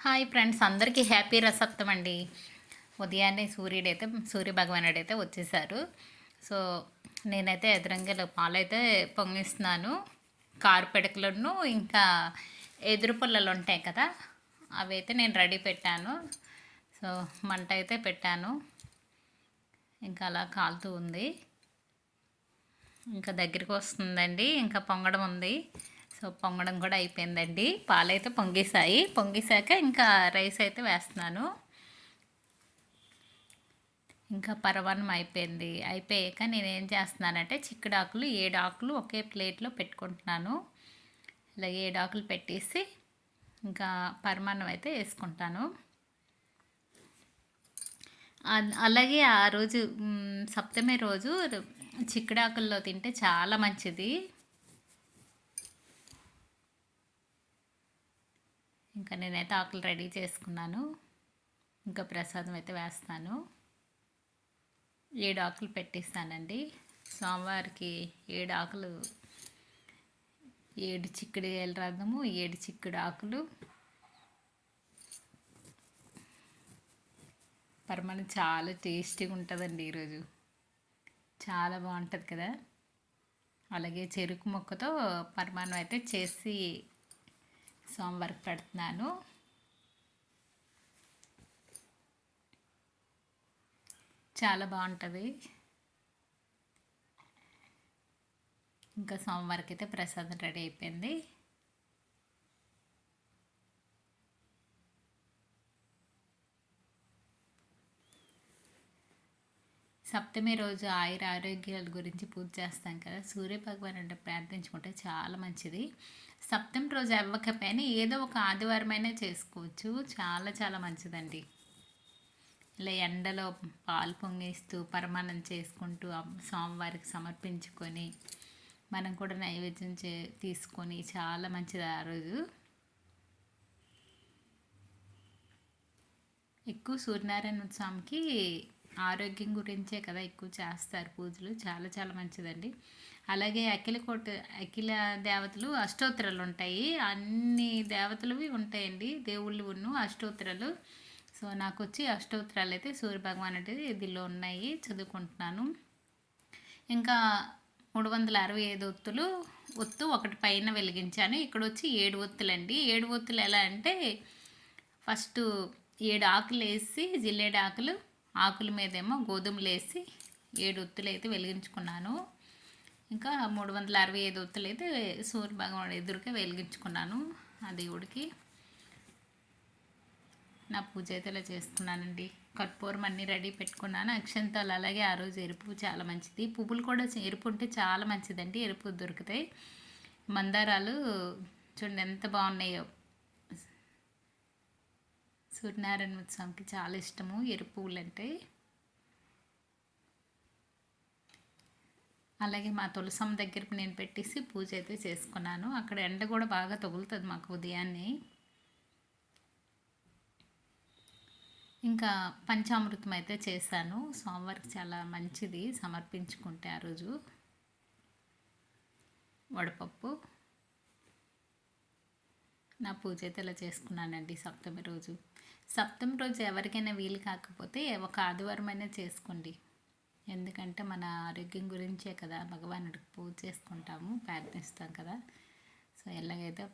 Hi friends, అందరికీ happy రసప్తం అండి. ఉదయాన్నే సూర్య భగవానుడైతే వచ్చేసారు. సో నేనైతే ఎదురంగలో పాలైతే పొంగిస్తున్నాను. కారు పిడకలను ఇంకా ఎదురు పుల్లలు ఉంటాయి కదా, అవైతే నేను రెడీ పెట్టాను. సో మంట అయితే పెట్టాను, ఇంకా అలా కాలుతూ ఉంది. ఇంకా దగ్గరికి వస్తుందండి, ఇంకా పొంగడం ఉంది. సో పొంగడం కూడా అయిపోయిందండి. పాలైతే పొంగేశాక ఇంకా రైస్ అయితే వేస్తున్నాను. ఇంకా పరమాన్నం అయిపోయాక నేను ఏం చేస్తున్నానంటే చిక్కుడాకులు 7 ఆకులు ఒకే ప్లేట్లో పెట్టుకుంటున్నాను. ఇలా 7 ఆకులు పెట్టేసి ఇంకా పరమాన్నం అయితే వేసుకుంటాను. అలాగే ఆ రోజు సప్తమి రోజు చిక్కుడాకుల్లో తింటే చాలా మంచిది. ఇంకా నేనైతే ఆకులు రెడీ చేసుకున్నాను. ఇంకా ప్రసాదం అయితే వేస్తాను. 7 ఆకులు పెట్టేస్తానండి. సోమవారికి 7 ఆకులు, 7 చిక్కుడుకాయల రథము, 7 చిక్కుడు ఆకులు. పరమాన్నం చాలా టేస్టీగా ఉంటుందండి. ఈరోజు చాలా బాగుంటుంది కదా. అలాగే చెరుకు ముక్కతో పరమాన్నం అయితే చేసి సోమవారికి పెడుతున్నాను. చాలా బాగుంటుంది. ఇంకా సోమవారికి అయితే ప్రసాదం రెడీ అయిపోయింది. సప్తమి రోజు ఆరోగ్యాల గురించి పూజ చేస్తాం కదా. సూర్య భగవాన్ అంటే ప్రార్థించుకుంటే చాలా మంచిది. సప్తమి రోజు అవ్వకపోయినా ఏదో ఒక ఆదివారమైనా చేసుకోవచ్చు. చాలా చాలా మంచిదండి. ఇలా ఎండలో పాలు పొంగిస్తూ పరమాన్నం చేసుకుంటూ స్వామివారికి సమర్పించుకొని మనం కూడా నైవేద్యం తీసుకొని చాలా మంచిది ఆ రోజు. ఎక్కువ సూర్యనారాయణ స్వామికి ఆరోగ్యం గురించే కదా ఎక్కువ చేస్తారు పూజలు. చాలా చాలా మంచిదండి. అలాగే అఖిల దేవతలు అష్టోత్తరాలు ఉంటాయి. అన్ని దేవతలవి ఉంటాయండి, దేవుళ్ళు అష్టోత్తరాలు. సో నాకు వచ్చి అష్టోత్తరాలు అయితే సూర్య భగవాన్ అంటే దీనిలో ఉన్నాయి, చదువుకుంటున్నాను. ఇంకా 365 ఒత్తు ఒకటి పైన వెలిగించాను. ఇక్కడ వచ్చి 7 ఒత్తులండి. 7 ఒత్తులు ఎలా అంటే ఫస్ట్ 7 ఆకులు వేసి జిల్లేడు ఆకుల మీదేమో గోధుమలు వేసి 7 ఒత్తులు అయితే వెలిగించుకున్నాను. ఇంకా 365 ఒత్తులు అయితే సూర్య భగవానుడు ఎదురుగా వెలిగించుకున్నాను. ఆ దేవుడికి నా పూజ అయితే ఇలా చేసుకున్నానండి. కర్పూరం అన్నీ రెడీ పెట్టుకున్నాను. అక్షంతాలు అలాగే ఆ రోజు ఎరుపు చాలా మంచిది. పువ్వులు కూడా ఎరుపు ఉంటే చాలా మంచిదండి. ఎరుపు దొరుకుతాయి. మందారాలు చూడండి ఎంత బాగున్నాయో. సూర్యనారాయణ స్వామికి చాలా ఇష్టము ఎరుపు పువ్వులు అంటే. అలాగే మా తులసమ్మ దగ్గర నేను పెట్టేసి పూజ అయితే చేసుకున్నాను. అక్కడ ఎండ కూడా బాగా తగులుతుంది మాకు ఉదయాన్నే. ఇంకా పంచామృతం అయితే చేశాను. సోమవారికి చాలా మంచిది సమర్పించుకుంటే ఆ రోజు. వడపప్పు. నా పూజ అయితే ఇలా చేసుకున్నానండి సప్తమి రోజు ఎవరికైనా వీలు కాకపోతే ఒక ఆదివారం అయినా చేసుకోండి. ఎందుకంటే మన ఆరోగ్యం గురించే కదా భగవానుడికి పూజ చేసుకుంటాము, ప్రార్థిస్తాం కదా. సో ఎలాగైతే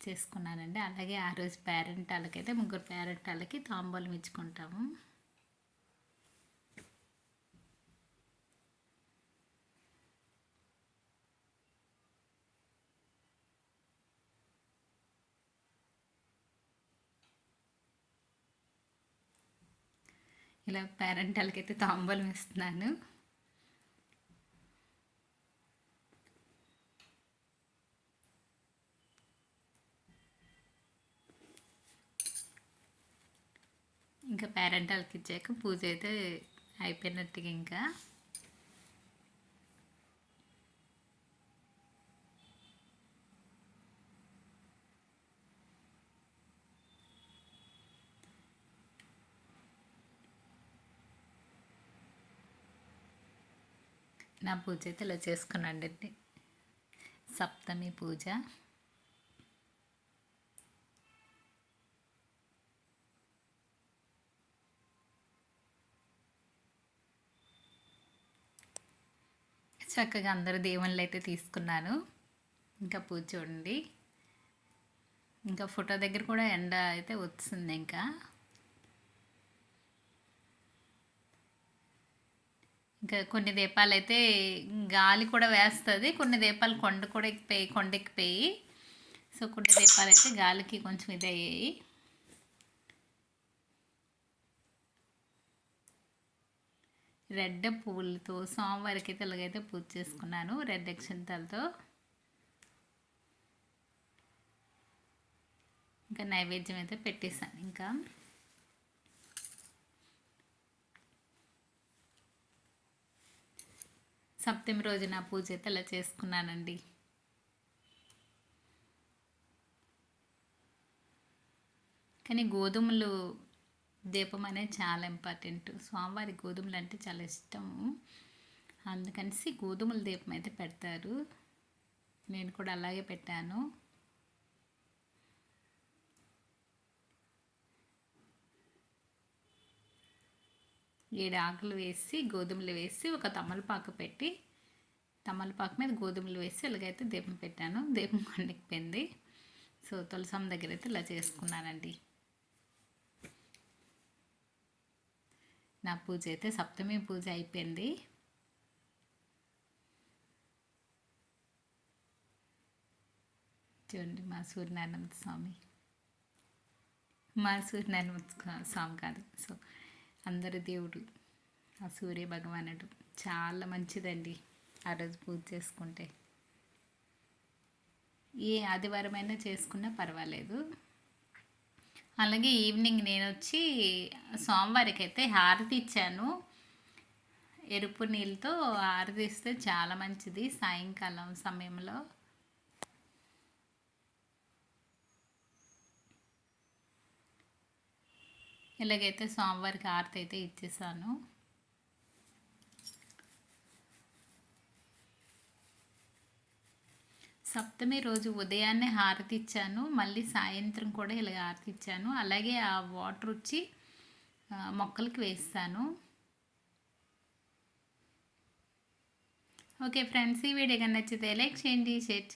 చేసుకున్నానండి. అలాగే ఆ రోజు పేరెంటాలకైతే 3 పేరెంటాలకి తాంబూలం ఇచ్చుకుంటాము. ఇలా పేరెంటాలకైతే తాంబూలం ఇస్తున్నాను. ఇంకా పేరెంటాలకి ఇచ్చాక పూజ అయితే అయిపోయినట్టుగా. ఇంకా నా పూజ అయితే ఇలా చేసుకున్నానండి. సప్తమి పూజ. చక్కగా అందరూ దేవుళ్ళు అయితే తీసుకున్నాను. ఇంకా పూజ చూడండి. ఇంకా ఫోటో దగ్గర కూడా ఎండ అయితే వస్తుంది. ఇంకా కొన్ని దీపాలు అయితే గాలి కూడా వేస్తుంది, కొన్ని దీపాలు కొండెక్కిపోయి. సో కొన్ని దీపాలు అయితే గాలికి కొంచెం ఇది అయ్యాయి. రెడ్ పువ్వులతో స్వామివారికి అయితే ఇలాగైతే పూజ చేసుకున్నాను, రెడ్ అక్షంతలతో. ఇంకా నైవేద్యం అయితే పెట్టేశాను. ఇంకా సప్తమి రోజున పూజ అయితే ఇలా చేసుకున్నానండి. కానీ గోధుమలు దీపం అనేది చాలా ఇంపార్టెంట్. స్వామివారి గోధుమలు అంటే చాలా ఇష్టం, అందుకనేసి గోధుమల దీపం అయితే పెడతారు. నేను కూడా అలాగే పెట్టాను. ఏడు ఆకులు వేసి గోధుమలు వేసి ఒక తమలపాకు పెట్టి, తమలపాకు మీద గోధుమలు వేసి ఇలాగైతే దీపం పెట్టాను. దీపం కొండెక్కిపోయింది. సో తులసమ్మ దగ్గర అయితే ఇలా చేసుకున్నానండి. నా పూజ అయితే సప్తమి పూజ అయిపోయింది. చూడండి మా సూర్యనారాయణ స్వామి కాదు, సో అందరి దేవుడు ఆ సూర్య భగవానుడు చాలా మంచిదండి. ఆ రోజు పూజ చేసుకుంటే ఏ ఆదివారమైనా చేసుకున్నా పర్వాలేదు. అలాగే ఈవినింగ్ నేను వచ్చి స్వామివారికి అయితే హారతి ఇచ్చాను. ఎరుపు నీళ్ళతో హారతి ఇస్తే చాలా మంచిది సాయంకాలం సమయంలో. ఇలాగైతే స్వామివారికి హారతి అయితే ఇచ్చేసాను. సప్తమి రోజు ఉదయాన్నే హారతి ఇచ్చాను, మళ్ళీ సాయంత్రం కూడా ఇలా హారతి ఇచ్చాను. అలాగే ఆ వాటర్ వచ్చి మొక్కలకి వేస్తాను. ఓకే ఫ్రెండ్స్, ఈ వీడియో కానీ నచ్చితే లైక్ చేయండి, షేర్ చేయండి.